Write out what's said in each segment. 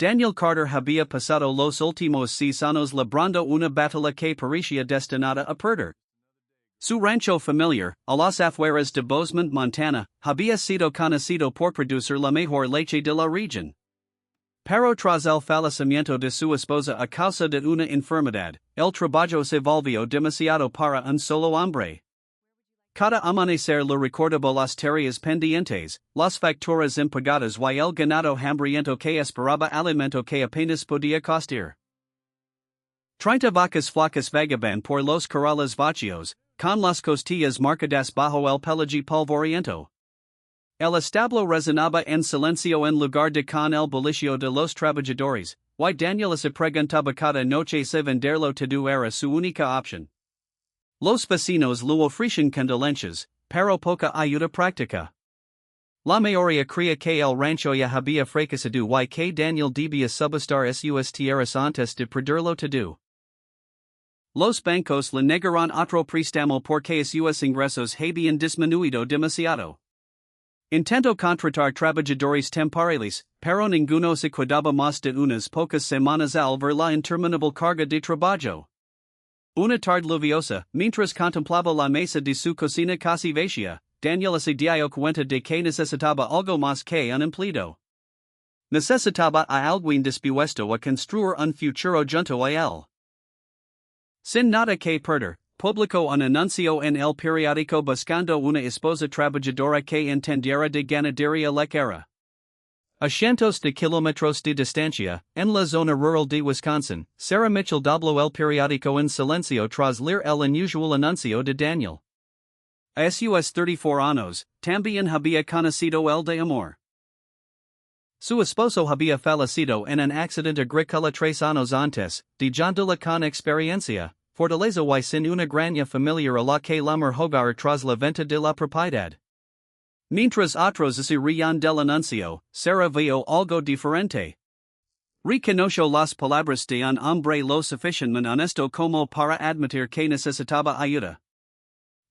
Daniel Carter había pasado los últimos 6 años labrando una batalla que parecía destinada a perder. Su rancho familiar, a las afueras de Bozeman, Montana, había sido conocido por producir la mejor leche de la región. Pero tras el fallecimiento de su esposa a causa de una enfermedad, el trabajo se volvió demasiado para un solo hombre. Cada amanecer le recordaba las tareas pendientes, las facturas impagadas y el ganado hambriento que esperaba alimento que apenas podía costar. 30 vacas flacas vagaban por los corrales vacíos, con las costillas marcadas bajo el pelaje polvoriento. El establo resonaba en silencio en lugar de con el bullicio de los trabajadores, y Daniel se preguntaba cada noche si venderlo todo era su única opción. Los vecinos lo ofrecían condolencias, pero poca ayuda práctica. La mayoría creía que el rancho ya había fracasado y que Daniel debía subastar sus tierras antes de perderlo todo. Los bancos le negaron otro préstamo porque sus ingresos habían disminuido demasiado. Intentó contratar trabajadores temporales, pero ninguno se quedaba más de unas pocas semanas al ver la interminable carga de trabajo. Una tarde lluviosa, mientras contemplaba la mesa de su cocina casi vacía, Daniel se dio cuenta de que necesitaba algo más que un empleo. Necesitaba a alguien dispuesto a construir un futuro junto a él. Sin nada que perder, publicó un anuncio en el periódico buscando una esposa trabajadora que entendiera de ganadería lechera. A cientos de kilómetros de distancia, en la zona rural de Wisconsin, Sarah Mitchell dobló el periódico en silencio tras leer el unusual anuncio de Daniel. A sus 34 años, también había conocido el de amor. Su esposo había fallecido en un accidente agrícola 3 años antes, dejándola con experiencia, fortaleza y sin una granja familiar a la que lamer hogar tras la venta de la propiedad. Mientras otros se rían del anuncio, Sarah vio algo diferente. Reconoció las palabras de un hombre lo suficientemente honesto como para admitir que necesitaba ayuda.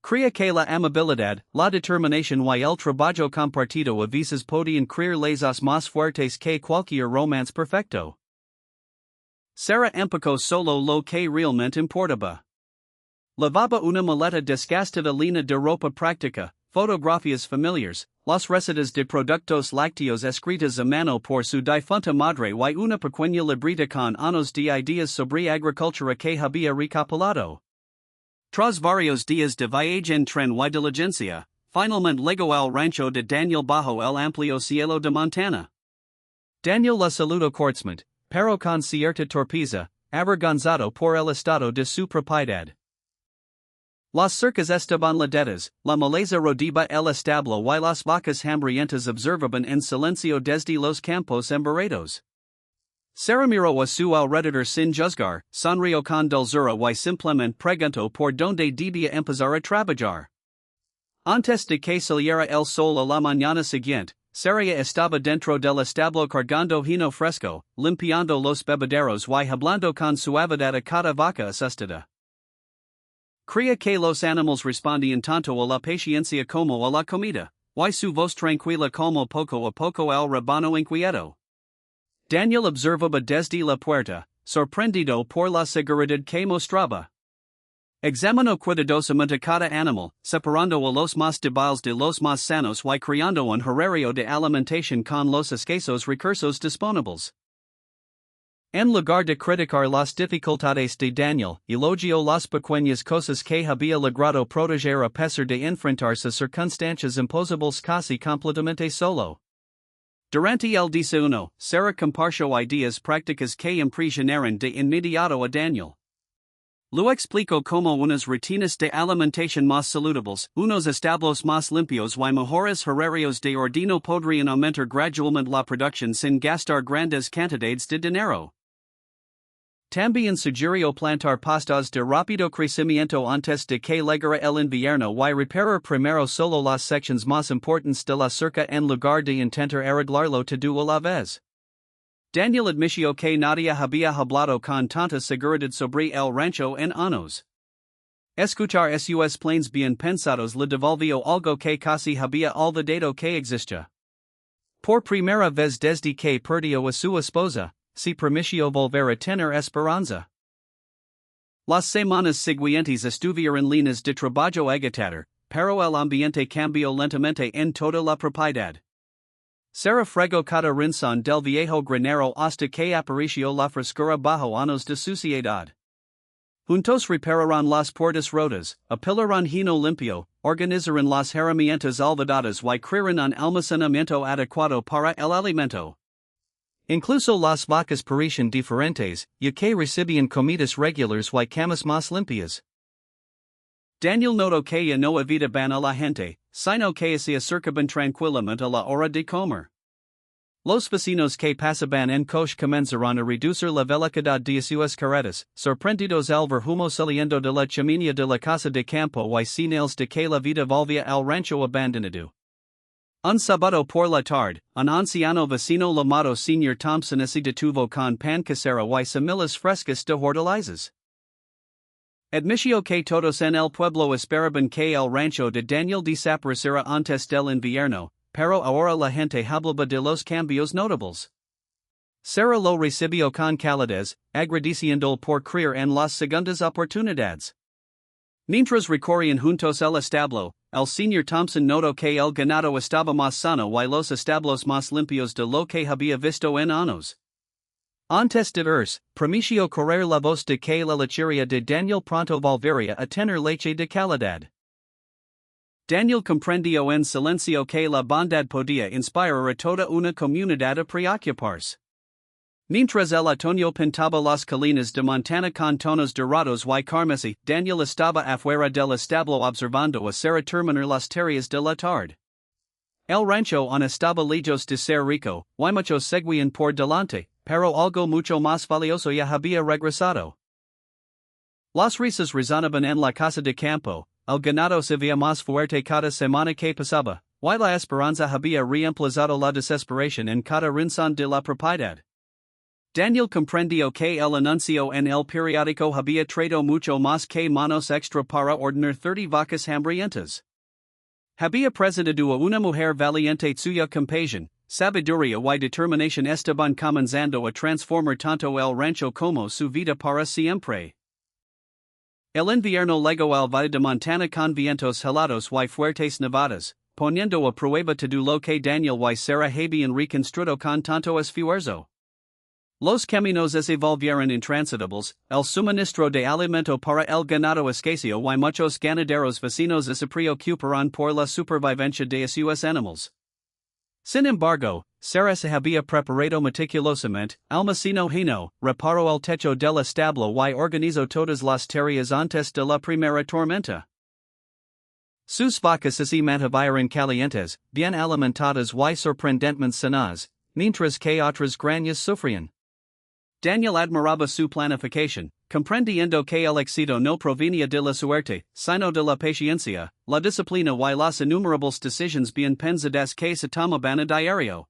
Creía que la amabilidad, la determinación y el trabajo compartido a veces podían crear lazos más fuertes que cualquier romance perfecto. Sarah empacó solo lo que realmente importaba. Lavaba una maleta desgastada llena de ropa práctica, fotografías familiares, las recetas de productos lácteos escritas a mano por su difunta madre y una pequeña libreta con años de ideas sobre agricultura que había recopilado. Tras varios días de viaje en tren y diligencia, finalmente llegó al rancho de Daniel bajo el amplio cielo de Montana. Daniel la saludó cordialmente, pero con cierta torpeza, avergonzado por el estado de su propiedad. Las cercas estaban laderas, la maleza rodeaba el establo y las vacas hambrientas observaban en silencio desde los campos embarrados. Sarah miró a su alrededor sin juzgar, sonrió con dulzura y simplemente preguntó por dónde debía empezar a trabajar. Antes de que saliera el sol a la mañana siguiente, Sarah estaba dentro del establo cargando heno fresco, limpiando los bebederos y hablando con suavidad a cada vaca asustada. Creía que los animales respondían tanto a la paciencia como a la comida, y su voz tranquila como poco a poco el rebaño inquieto. Daniel observaba desde la puerta, sorprendido por la seguridad que mostraba. Examinó cuidadosamente cada animal, separando a los más débiles de los más sanos y creando un horario de alimentación con los escasos recursos disponibles. En lugar de criticar las dificultades de Daniel, elogió las pequeñas cosas que había logrado proteger a pesar de enfrentarse a circunstancias imposibles casi completamente solo. Durante el desayuno, Sarah compartió ideas prácticas que impresionaron de inmediato a Daniel. Lo explicó como unas rutinas de alimentación más saludables, unos establos más limpios y mejores horarios de ordeno podrían aumentar gradualmente la producción sin gastar grandes cantidades de dinero. También sugirió plantar pastas de rápido crecimiento antes de que llegara el invierno y reparar primero solo las secciones más importantes de la cerca en lugar de intentar arreglarlo todo a la vez. Daniel admitió que nadie había hablado con tanta seguridad sobre el rancho en años. Escuchar sus planes bien pensados le devolvió algo que casi había olvidado que existía. Por primera vez desde que perdió a su esposa, si permiso volver a tener esperanza. Las semanas siguientes estuvieron líneas de trabajo agitador, pero el ambiente cambió lentamente en toda la propiedad. Sarah fregó cada rincón del viejo granero hasta que apareció la frescura bajo años de suciedad. Juntos repararon las puertas rotas, apilaron hino limpio, organizaron las herramientas olvidadas y crearon un almacenamiento adecuado para el alimento. Incluso las vacas parecían diferentes, ya que recibían comidas regulares y camas más limpias. Daniel notó que ya no evitaban a la gente, sino que se acercaban tranquilamente a la hora de comer. Los vecinos que pasaban en coche comenzaron a reducir la velocidad de sus carretas, sorprendidos al ver humo saliendo de la chimenea de la casa de campo y señales de que la vida volvía al rancho abandonado. Un sábado por la tarde, un anciano vecino llamado Señor Thompson se detuvo con pan casero y semillas frescas de hortalizas. Admitió que todos en el pueblo esperaban que el rancho de Daniel desapareciera antes del invierno, pero ahora la gente hablaba de los cambios notables. Sarah lo recibió con calidez, agradeciendo por creer en las segundas oportunidades. Mientras recorrían juntos el establo, el señor Thompson notó que el ganado estaba más sano y los establos más limpios de lo que había visto en años. Antes de irse, permitió correr la voz de que la lechería de Daniel pronto volvería a tener leche de calidad. Daniel comprendió en silencio que la bondad podía inspirar a toda una comunidad a preocuparse. Mientras el otoño pintaba las colinas de Montana con tonos dorados y carmesí, Daniel estaba afuera del establo observando a Sarah terminar las tareas de la tarde. El rancho aún estaba lejos de ser rico, y muchos seguían por delante, pero algo mucho más valioso ya había regresado. Las risas resonaban en la casa de campo, el ganado se veía más fuerte cada semana que pasaba, y la esperanza había reemplazado la desesperación en cada rincón de la propiedad. Daniel comprendió que el anuncio en el periódico había traído mucho más que manos extra para ordenar 30 vacas hambrientas. Había presentado a una mujer valiente cuya compasión, sabiduría y determinación estaban comenzando a transformar tanto el rancho como su vida para siempre. El invierno llegó al valle de Montana con vientos helados y fuertes nevadas, poniendo a prueba todo lo que Daniel y Sarah habían reconstruido con tanto esfuerzo. Los caminos se volvieron intransitables, el suministro de alimento para el ganado escaseó y muchos ganaderos vecinos se preocuparon por la supervivencia de sus animales. Sin embargo, Sarah se había preparado meticulosamente, almacenó hino, reparó el techo del establo y organizó todas las tareas antes de la primera tormenta. Sus vacas se mantuvieron calientes, bien alimentadas y sorprendentemente sanas, mientras que otras granjas sufrían. Daniel admiraba su planificación, comprendiendo que el éxito no provenía de la suerte, sino de la paciencia, la disciplina y las innumerables decisiones bien pensadas que se tomaban a diario.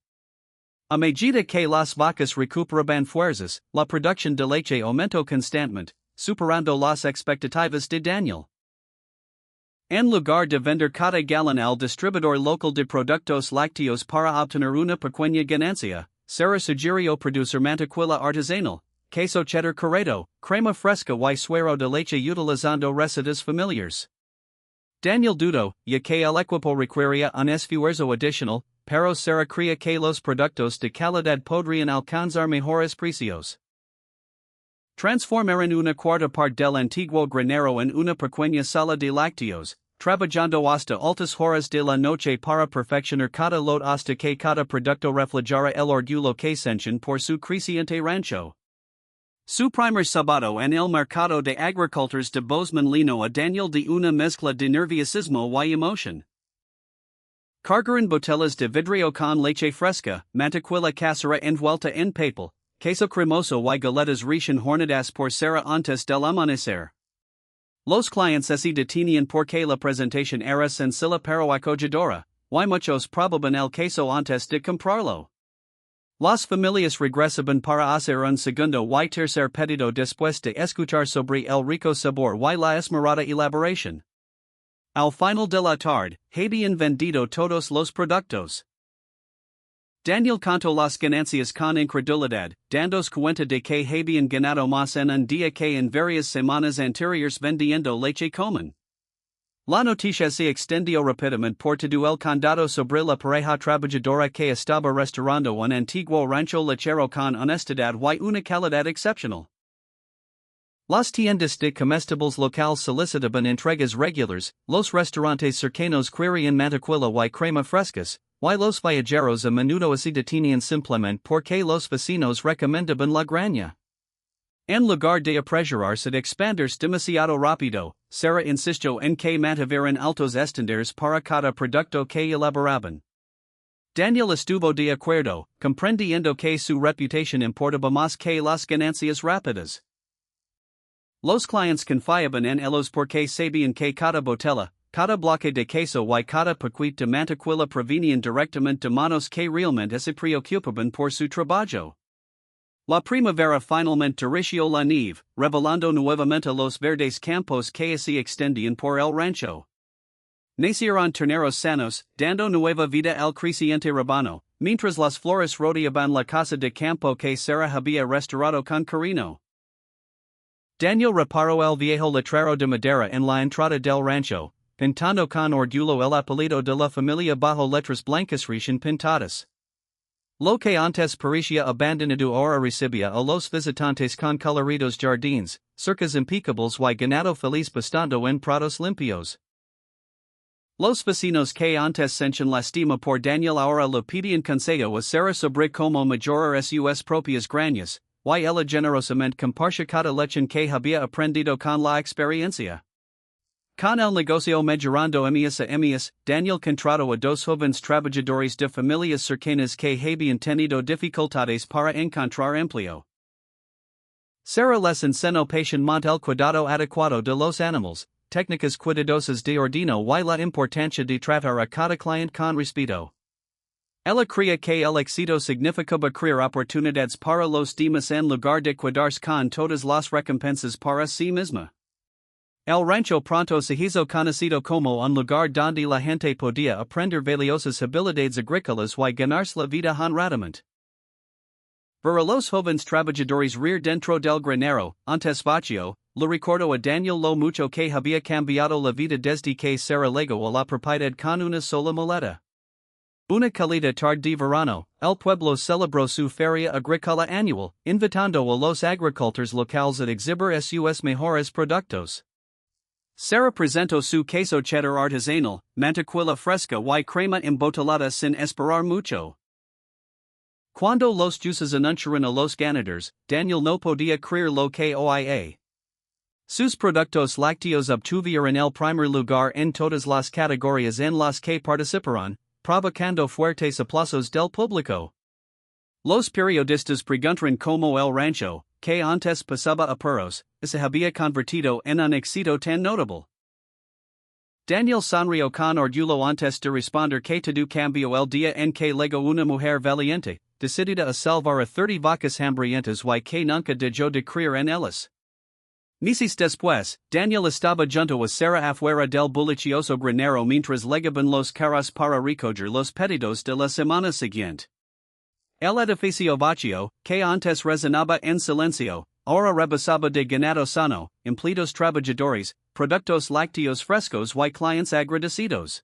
A medida que las vacas recuperaban fuerzas, la producción de leche aumentó constantemente, superando las expectativas de Daniel. En lugar de vender cada galón al distribuidor local de productos lácteos para obtener una pequeña ganancia, Sarah sugirió producir mantequilla artesanal, queso cheddar corrado, crema fresca y suero de leche utilizando recetas familiares. Daniel dudó, ya que el equipo requería un esfuerzo adicional, pero Sarah creía que los productos de calidad podrían alcanzar mejores precios. Transformaron una cuarta parte del antiguo granero en una pequeña sala de lácteos, trabajando hasta altas horas de la noche para perfeccionar cada lot hasta que cada producto reflejara el orgullo que sentían por su creciente rancho. Su primer sábado en el mercado de agricultores de Bozeman llenó a Daniel de una mezcla de nerviosismo y emoción. Cargaron botellas de vidrio con leche fresca, mantequilla casera envuelta en papel, queso cremoso y galetas recién horneadas por Sarah antes del amanecer. Los clientes se detenían porque la presentación era sencilla pero acogedora, y muchos probaban el queso antes de comprarlo. Las familias regresaban para hacer un segundo y tercer pedido después de escuchar sobre el rico sabor y la esmerada elaboración. Al final de la tarde, habían vendido todos los productos. Daniel canto las ganancias con incredulidad, dandos cuenta de que habían ganado más en un día que en varias semanas anteriores vendiendo leche común. La noticia se extendió rápidamente por todo el condado sobre la pareja trabajadora que estaba restaurando un antiguo rancho lechero con honestidad y una calidad excepcional. Las tiendas de comestibles locales solicitaban entregas regulares, los restaurantes cercanos querían mantequilla y crema frescas, y los viajeros a menudo se detenían simplemente porque los vecinos recomendaban la graña. En lugar de apresurarse de expandirse demasiado rápido, Sarah insistió en que mantuvieran altos estándares para cada producto que elaboraban. Daniel estuvo de acuerdo, comprendiendo que su reputación importaba más que las ganancias rápidas. Los clientes confiaban en ellos porque sabían que cada botella, cada bloque de queso y cada paquete de mantequilla provenían directamente de manos que realmente se preocupaban por su trabajo. La primavera finalmente dirigió la nieve, revelando nuevamente los verdes campos que se extendían por el rancho. Nacieron terneros sanos, dando nueva vida al creciente rebaño, mientras las flores rodeaban la casa de campo que Sarah había restaurado con cariño. Daniel reparó el viejo letrero de madera en la entrada del rancho, pintando con orgullo el apellido de la familia bajo letras blancas recién pintadas. Lo que antes parecía abandonado ahora recibía a los visitantes con coloridos jardines, cercas impecables y ganado feliz pastando en prados limpios. Los vecinos que antes sentían lástima por Daniel ahora le pedían consejo a Sarah sobre cómo mejorar sus propias grañas, y ella generosamente compartía cada lección que había aprendido con la experiencia. Con el negocio mejorando mes a mes, Daniel contrató a dos jóvenes trabajadores de familias cercanas que habían tenido dificultades para encontrar empleo. Sarah les enseñó pacientemente el cuidado adecuado de los animales, técnicas cuidadosas de ordeno y la importancia de tratar a cada cliente con respeto. Ella creía que el éxito significaba crear oportunidades para los demás en lugar de cuidarse con todas las recompensas para sí misma. El rancho pronto se hizo conocido como un lugar donde la gente podía aprender valiosas habilidades agrícolas y ganarse la vida honradamente. Ver a los jóvenes trabajadores reír dentro del granero, antes vacío, le recordó a Daniel lo mucho que había cambiado la vida desde que Sarah llegó a la propiedad con una sola maleta. Una cálida tarde de verano, el pueblo celebró su feria agrícola anual, invitando a los agricultores locales a exhibir sus mejores productos. Sarah presentó su queso cheddar artesanal, mantequilla fresca y crema embotellada sin esperar mucho. Cuando los jueces anunciaron a los ganadores, Daniel no podía creer lo que oía. Sus productos lácteos obtuvieron el primer lugar en todas las categorías en las que participaron, provocando fuertes aplausos del público. Los periodistas preguntaron cómo el rancho, que antes pasaba apuros, se había convertido en un éxito tan notable. Daniel sonrió con orgullo antes de responder que todo cambió el día en que llegó una mujer valiente, decidida a salvar a 30 vacas hambrientas y que nunca dejó de creer en ellas. Meses después, Daniel estaba junto a Sarah afuera del bullicioso granero mientras llegaban los carros para recoger los pedidos de la semana siguiente. El edificio vacío, que antes resonaba en silencio, ahora rebosaba de ganado sano, empleados trabajadores, productos lácteos frescos y clientes agradecidos.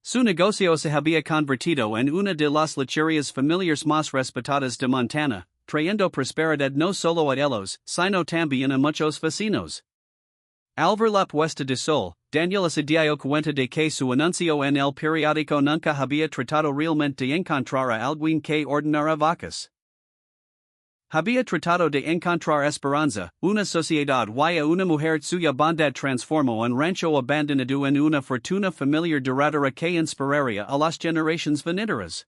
Su negocio se había convertido en una de las lecherías familiares más respetadas de Montana, trayendo prosperidad no solo a ellos, sino también a muchos vecinos. Al ver la puesta de sol, Daniel se dio cuenta de que su anuncio en el periódico nunca había tratado realmente de encontrar a alguien que ordeñara vacas. Había tratado de encontrar esperanza, una sociedad y a una mujer cuya bondad transformó un rancho abandonado en una fortuna familiar duradera que inspiraría a las generaciones venideras.